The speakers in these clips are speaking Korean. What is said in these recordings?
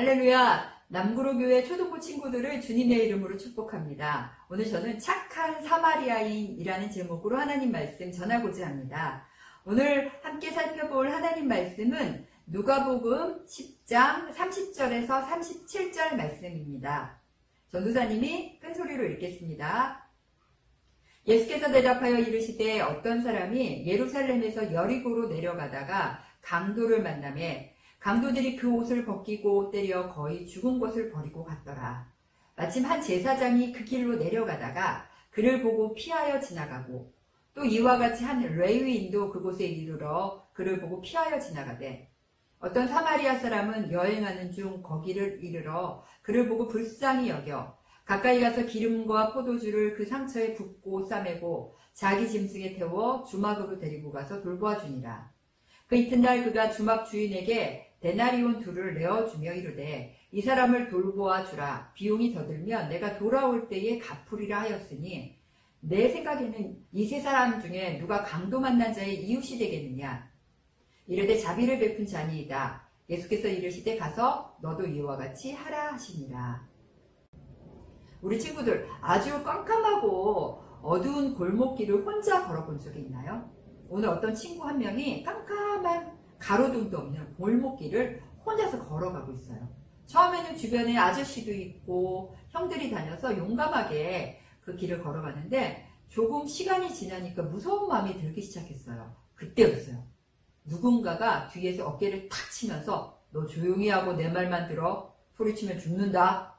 할렐루야! 남구로교회 초등부 친구들을 주님의 이름으로 축복합니다. 오늘 저는 착한 사마리아인이라는 제목으로 하나님 말씀 전하고자 합니다. 오늘 함께 살펴볼 하나님 말씀은 누가복음 10장 30절에서 37절 말씀입니다. 전도사님이 큰 소리로 읽겠습니다. 예수께서 대답하여 이르시되 어떤 사람이 예루살렘에서 여리고로 내려가다가 강도를 만나매 강도들이 그 옷을 벗기고 때려 거의 죽은 것을 버리고 갔더라. 마침 한 제사장이 그 길로 내려가다가 그를 보고 피하여 지나가고 또 이와 같이 한 레위인도 그곳에 이르러 그를 보고 피하여 지나가되 어떤 사마리아 사람은 여행하는 중 거기를 이르러 그를 보고 불쌍히 여겨 가까이 가서 기름과 포도주를 그 상처에 붓고 싸매고 자기 짐승에 태워 주막으로 데리고 가서 돌보아주니라. 그 이튿날 그가 주막 주인에게 데나리온 둘을 내어주며 이르되 이 사람을 돌보아 주라. 비용이 더 들면 내가 돌아올 때에 갚으리라 하였으니 내 생각에는 이 세 사람 중에 누가 강도 만난 자의 이웃이 되겠느냐. 이르되 자비를 베푼 자니이다. 예수께서 이르시되 가서 너도 이와 같이 하라 하시니라. 우리 친구들 아주 깜깜하고 어두운 골목길을 혼자 걸어본 적이 있나요? 오늘 어떤 친구 한 명이 깜깜한 가로등도 없는 골목길을 혼자서 걸어가고 있어요. 처음에는 주변에 아저씨도 있고 형들이 다녀서 용감하게 그 길을 걸어가는데 조금 시간이 지나니까 무서운 마음이 들기 시작했어요. 그때였어요. 누군가가 뒤에서 어깨를 탁 치면서 너 조용히 하고 내 말만 들어. 소리치면 죽는다.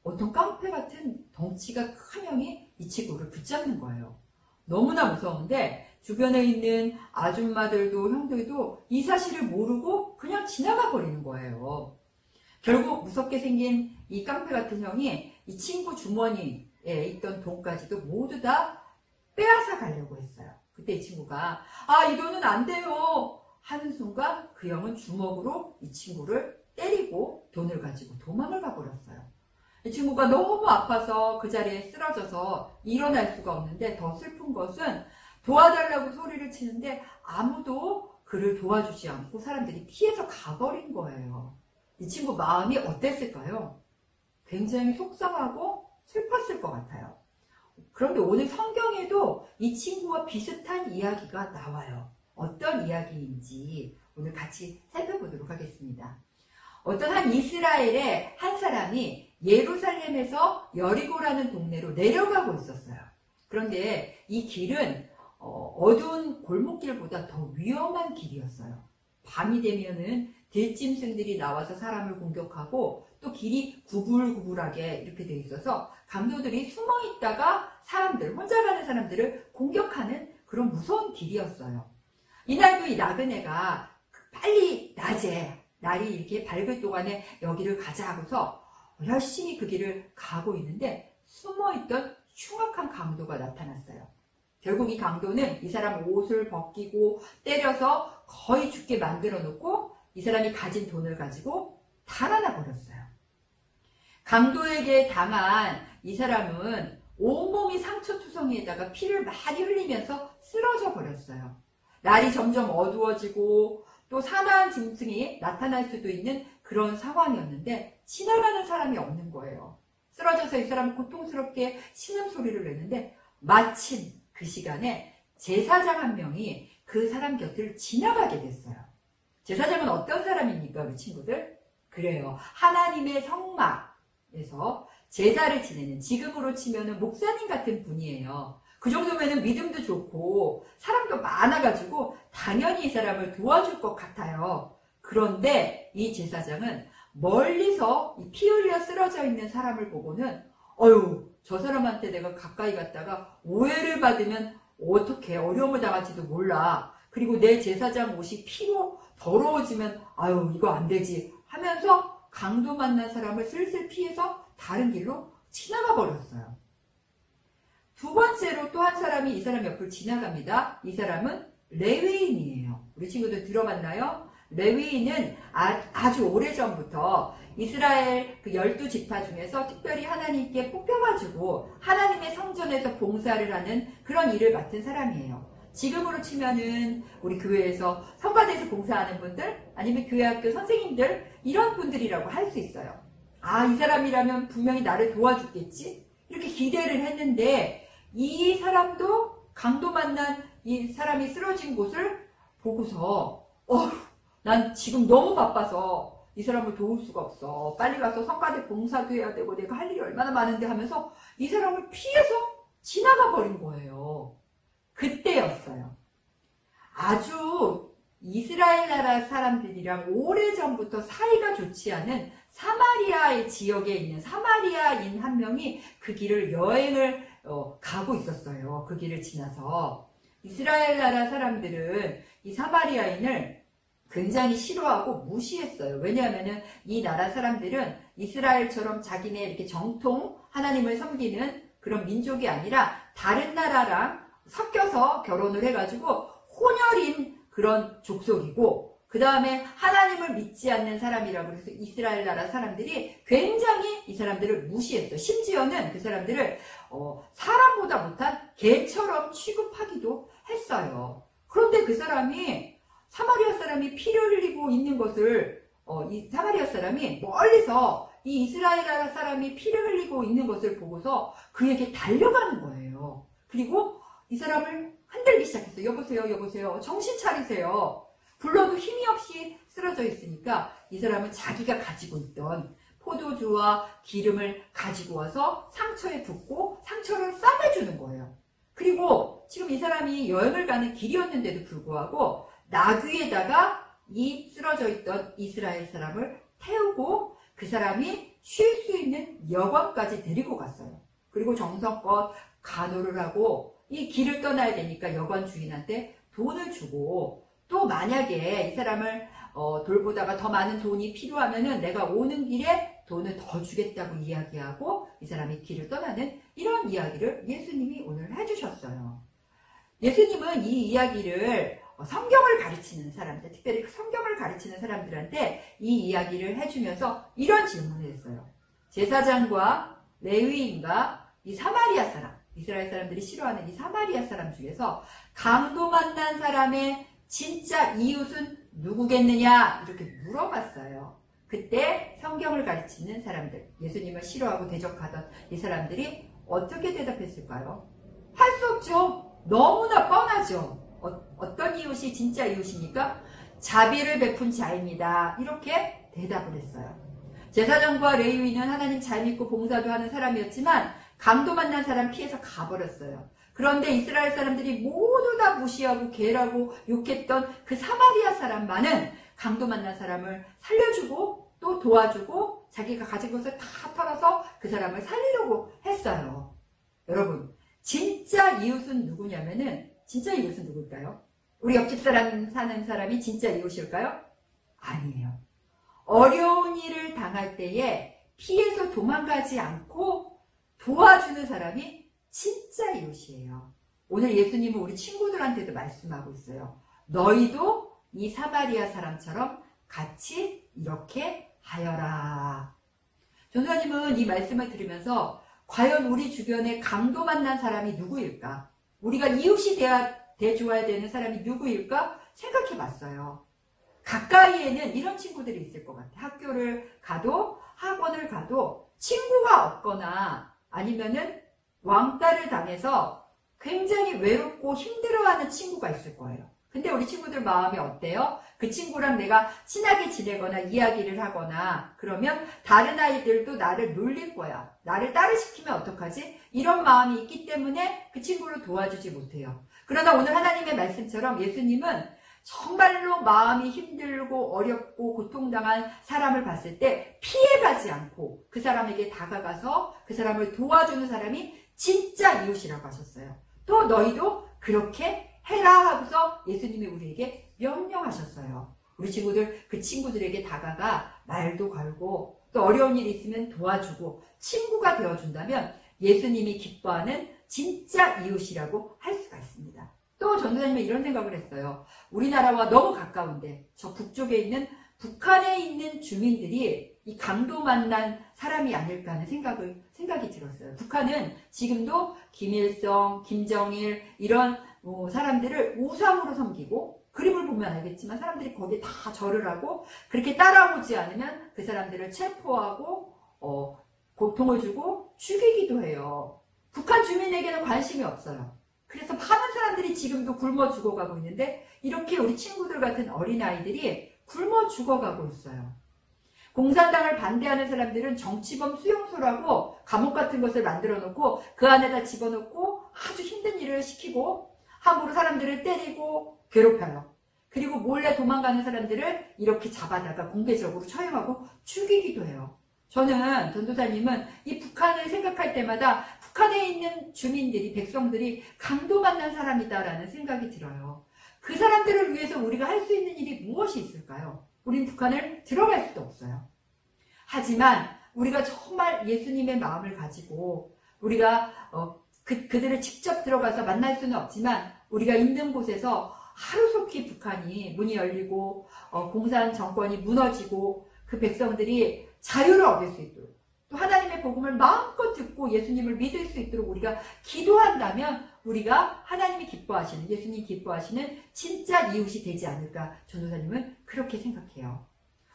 어떤 깡패 같은 덩치가 큰 형이 이 친구를 붙잡는 거예요. 너무나 무서운데 주변에 있는 아줌마들도 형들도 이 사실을 모르고 그냥 지나가 버리는 거예요. 결국 무섭게 생긴 이 깡패 같은 형이 이 친구 주머니에 있던 돈까지도 모두 다 빼앗아 가려고 했어요. 그때 이 친구가 이 돈은 안 돼요 하는 순간 그 형은 주먹으로 이 친구를 때리고 돈을 가지고 도망을 가버렸어요. 이 친구가 너무 아파서 그 자리에 쓰러져서 일어날 수가 없는데 더 슬픈 것은 도와달라고 소리를 치는데 아무도 그를 도와주지 않고 사람들이 피해서 가버린 거예요. 이 친구 마음이 어땠을까요? 굉장히 속상하고 슬펐을 것 같아요. 그런데 오늘 성경에도 이 친구와 비슷한 이야기가 나와요. 어떤 이야기인지 오늘 같이 살펴보도록 하겠습니다. 어떤 한 이스라엘의 한 사람이 예루살렘에서 여리고라는 동네로 내려가고 있었어요. 그런데 이 길은 어두운 골목길보다 더 위험한 길이었어요. 밤이 되면은 들짐승들이 나와서 사람을 공격하고 또 길이 구불구불하게 이렇게 돼 있어서 강도들이 숨어 있다가 혼자 가는 사람들을 공격하는 그런 무서운 길이었어요. 이날도 이 나그네가 빨리 낮에 날이 이렇게 밝을 동안에 여기를 가자 하고서 열심히 그 길을 가고 있는데 숨어있던 흉악한 강도가 나타났어요. 결국 이 강도는 이 사람 옷을 벗기고 때려서 거의 죽게 만들어 놓고 이 사람이 가진 돈을 가지고 달아나 버렸어요. 강도에게 당한 이 사람은 온몸이 상처투성이에다가 피를 많이 흘리면서 쓰러져 버렸어요. 날이 점점 어두워지고 또 사나운 짐승이 나타날 수도 있는 그런 상황이었는데 지나가는 사람이 없는 거예요. 쓰러져서 이 사람은 고통스럽게 신음소리를 내는데 마침 그 시간에 제사장 한 명이 그 사람 곁을 지나가게 됐어요. 제사장은 어떤 사람입니까, 우리 친구들? 그래요. 하나님의 성막에서 제사를 지내는, 지금으로 치면은 목사님 같은 분이에요. 그 정도면은 믿음도 좋고 사람도 많아가지고 당연히 이 사람을 도와줄 것 같아요. 그런데 이 제사장은 멀리서 피 흘려 쓰러져 있는 사람을 보고는 저 사람한테 내가 가까이 갔다가 오해를 받으면 어떻게 어려움을 당할지도 몰라. 그리고 내 제사장 옷이 피로 더러워지면 이거 안 되지 하면서 강도 만난 사람을 슬슬 피해서 다른 길로 지나가 버렸어요. 두 번째로 또 한 사람이 이 사람 옆을 지나갑니다. 이 사람은 레위인이에요. 우리 친구들 들어봤나요? 레위인은 아주 오래전부터 이스라엘 그 12지파 중에서 특별히 하나님께 뽑혀가지고 하나님의 성전에서 봉사를 하는 그런 일을 맡은 사람이에요. 지금으로 치면은 우리 교회에서 성가대에서 봉사하는 분들, 아니면 교회 학교 선생님들, 이런 분들이라고 할 수 있어요. 아, 이 사람이라면 분명히 나를 도와주겠지? 이렇게 기대를 했는데, 이 사람도 강도 만난 이 사람이 쓰러진 곳을 보고서, 난 지금 너무 바빠서 이 사람을 도울 수가 없어. 빨리 가서 성가대 봉사도 해야 되고 내가 할 일이 얼마나 많은데 하면서 이 사람을 피해서 지나가 버린 거예요. 그때였어요. 아주 이스라엘 나라 사람들이랑 오래전부터 사이가 좋지 않은 사마리아의 지역에 있는 사마리아인 한 명이 그 길을 여행을 가고 있었어요. 그 길을 지나서. 이스라엘 나라 사람들은 이 사마리아인을 굉장히 싫어하고 무시했어요. 왜냐하면은 이 나라 사람들은 이스라엘처럼 자기네 이렇게 정통 하나님을 섬기는 그런 민족이 아니라 다른 나라랑 섞여서 결혼을 해가지고 혼혈인 그런 족속이고, 그 다음에 하나님을 믿지 않는 사람이라고 해서 이스라엘 나라 사람들이 굉장히 이 사람들을 무시했어요. 심지어는 그 사람들을 사람보다 못한 개처럼 취급하기도 했어요. 그런데 그 사람이, 사마리아 사람이 피를 흘리고 있는 것을 이 사마리아 사람이 멀리서 이 이스라엘 나라 사람이 피를 흘리고 있는 것을 보고서 그에게 달려가는 거예요. 그리고 이 사람을 흔들기 시작했어요. 여보세요, 여보세요. 정신 차리세요. 불러도 힘이 없이 쓰러져 있으니까 이 사람은 자기가 가지고 있던 포도주와 기름을 가지고 와서 상처에 붓고 상처를 싸매주는 거예요. 그리고 지금 이 사람이 여행을 가는 길이었는데도 불구하고 나귀에다가 이 쓰러져 있던 이스라엘 사람을 태우고 그 사람이 쉴 수 있는 여관까지 데리고 갔어요. 그리고 정성껏 간호를 하고 이 길을 떠나야 되니까 여관 주인한테 돈을 주고, 또 만약에 이 사람을 돌보다가 더 많은 돈이 필요하면은 내가 오는 길에 돈을 더 주겠다고 이야기하고 이 사람이 길을 떠나는 이런 이야기를 예수님이 오늘 해주셨어요. 예수님은 이 이야기를 성경을 가르치는 사람들, 특별히 성경을 가르치는 사람들한테 이 이야기를 해주면서 이런 질문을 했어요. 제사장과 레위인과 이 사마리아 사람, 이스라엘 사람들이 싫어하는 이 사마리아 사람 중에서 강도 만난 사람의 진짜 이웃은 누구겠느냐? 이렇게 물어봤어요. 그때 성경을 가르치는 사람들, 예수님을 싫어하고 대적하던 이 사람들이 어떻게 대답했을까요? 할 수 없죠. 너무나 뻔하죠. 어떤 이웃이 진짜 이웃입니까? 자비를 베푼 자입니다. 이렇게 대답을 했어요. 제사장과 레위인은 하나님 잘 믿고 봉사도 하는 사람이었지만 강도 만난 사람 피해서 가버렸어요. 그런데 이스라엘 사람들이 모두 다 무시하고 괴라고 욕했던 그 사마리아 사람만은 강도 만난 사람을 살려주고 또 도와주고 자기가 가진 것을 다 털어서 그 사람을 살리려고 했어요. 여러분, 진짜 이웃은 누구냐면은, 진짜 이웃은 누굴까요? 우리 옆집 사람 사는 사람이 진짜 이웃일까요? 아니에요. 어려운 일을 당할 때에 피해서 도망가지 않고 도와주는 사람이 진짜 이웃이에요. 오늘 예수님은 우리 친구들한테도 말씀하고 있어요. 너희도 이 사마리아 사람처럼 같이 이렇게 하여라. 전도사님은 이 말씀을 들으면서 과연 우리 주변에 강도 만난 사람이 누구일까? 우리가 이웃이 대줘야 되는 사람이 누구일까? 생각해 봤어요. 가까이에는 이런 친구들이 있을 것 같아요. 학교를 가도 학원을 가도 친구가 없거나 아니면은 왕따를 당해서 굉장히 외롭고 힘들어하는 친구가 있을 거예요. 근데 우리 친구들 마음이 어때요? 그 친구랑 내가 친하게 지내거나 이야기를 하거나 그러면 다른 아이들도 나를 놀릴 거야. 나를 따르시키면 어떡하지? 이런 마음이 있기 때문에 그 친구를 도와주지 못해요. 그러나 오늘 하나님의 말씀처럼 예수님은 정말로 마음이 힘들고 어렵고 고통당한 사람을 봤을 때 피해가지 않고 그 사람에게 다가가서 그 사람을 도와주는 사람이 진짜 이웃이라고 하셨어요. 또 너희도 그렇게 해라 하고서 예수님이 우리에게 명령하셨어요. 우리 친구들, 그 친구들에게 다가가 말도 걸고 또 어려운 일이 있으면 도와주고 친구가 되어준다면 예수님이 기뻐하는 진짜 이웃이라고 할 수가 있습니다. 또 전도사님은 이런 생각을 했어요. 우리나라와 너무 가까운데 저 북쪽에 있는 북한에 있는 주민들이 이 강도 만난 사람이 아닐까 하는 생각이 들었어요. 북한은 지금도 김일성, 김정일 이런 사람들을 우상으로 섬기고, 그림을 보면 알겠지만 사람들이 거기에 다 절을 하고, 그렇게 따라오지 않으면 그 사람들을 체포하고 고통을 주고 죽이기도 해요. 북한 주민에게는 관심이 없어요. 그래서 많은 사람들이 지금도 굶어 죽어가고 있는데, 이렇게 우리 친구들 같은 어린아이들이 굶어 죽어가고 있어요. 공산당을 반대하는 사람들은 정치범 수용소라고 감옥 같은 것을 만들어 놓고 그 안에다 집어넣고 아주 힘든 일을 시키고 함부로 사람들을 때리고 괴롭혀요. 그리고 몰래 도망가는 사람들을 이렇게 잡아다가 공개적으로 처형하고 죽이기도 해요. 저는 전도사님은 이 북한을 생각할 때마다 북한에 있는 주민들이, 백성들이 강도 만난 사람이다라는 생각이 들어요. 그 사람들을 위해서 우리가 할 수 있는 일이 무엇이 있을까요? 우린 북한을 들어갈 수도 없어요. 하지만 우리가 정말 예수님의 마음을 가지고 우리가 그들을 직접 들어가서 만날 수는 없지만 우리가 있는 곳에서 하루속히 북한이 문이 열리고 공산 정권이 무너지고 그 백성들이 자유를 얻을 수 있도록, 또 하나님의 복음을 마음껏 듣고 예수님을 믿을 수 있도록 우리가 기도한다면 우리가 하나님이 기뻐하시는, 예수님이 기뻐하시는 진짜 이웃이 되지 않을까, 전도사님은 그렇게 생각해요.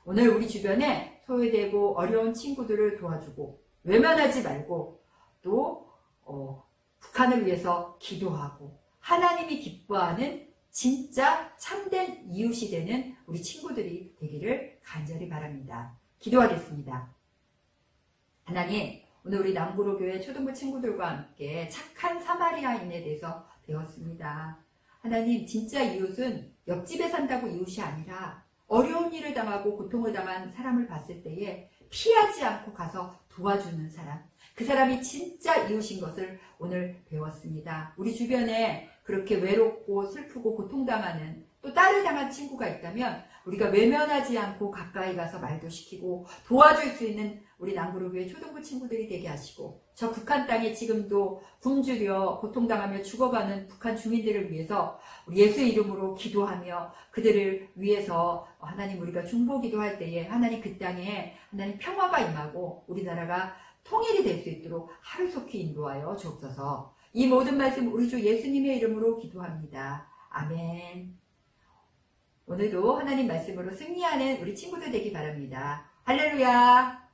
오늘 우리 주변에 소외되고 어려운 친구들을 도와주고 외면하지 말고 또 북한을 위해서 기도하고 하나님이 기뻐하는 진짜 참된 이웃이 되는 우리 친구들이 되기를 간절히 바랍니다. 기도하겠습니다. 하나님, 오늘 우리 남구로교회 초등부 친구들과 함께 착한 사마리아인에 대해서 배웠습니다. 하나님, 진짜 이웃은 옆집에 산다고 이웃이 아니라 어려운 일을 당하고 고통을 당한 사람을 봤을 때에 피하지 않고 가서 도와주는 사람, 그 사람이 진짜 이웃인 것을 오늘 배웠습니다. 우리 주변에 그렇게 외롭고 슬프고 고통당하는, 또 딸을 당한 친구가 있다면 우리가 외면하지 않고 가까이 가서 말도 시키고 도와줄 수 있는 우리 남구로교회 초등부 친구들이 되게 하시고, 저 북한 땅에 지금도 굶주려 고통당하며 죽어가는 북한 주민들을 위해서 우리 예수 이름으로 기도하며 그들을 위해서 하나님, 우리가 중보기도 할 때에 하나님 그 땅에 하나님 평화가 임하고 우리나라가 통일이 될 수 있도록 하루속히 인도하여 주옵소서. 이 모든 말씀 우리 주 예수님의 이름으로 기도합니다. 아멘. 오늘도 하나님 말씀으로 승리하는 우리 친구들 되기 바랍니다. 할렐루야.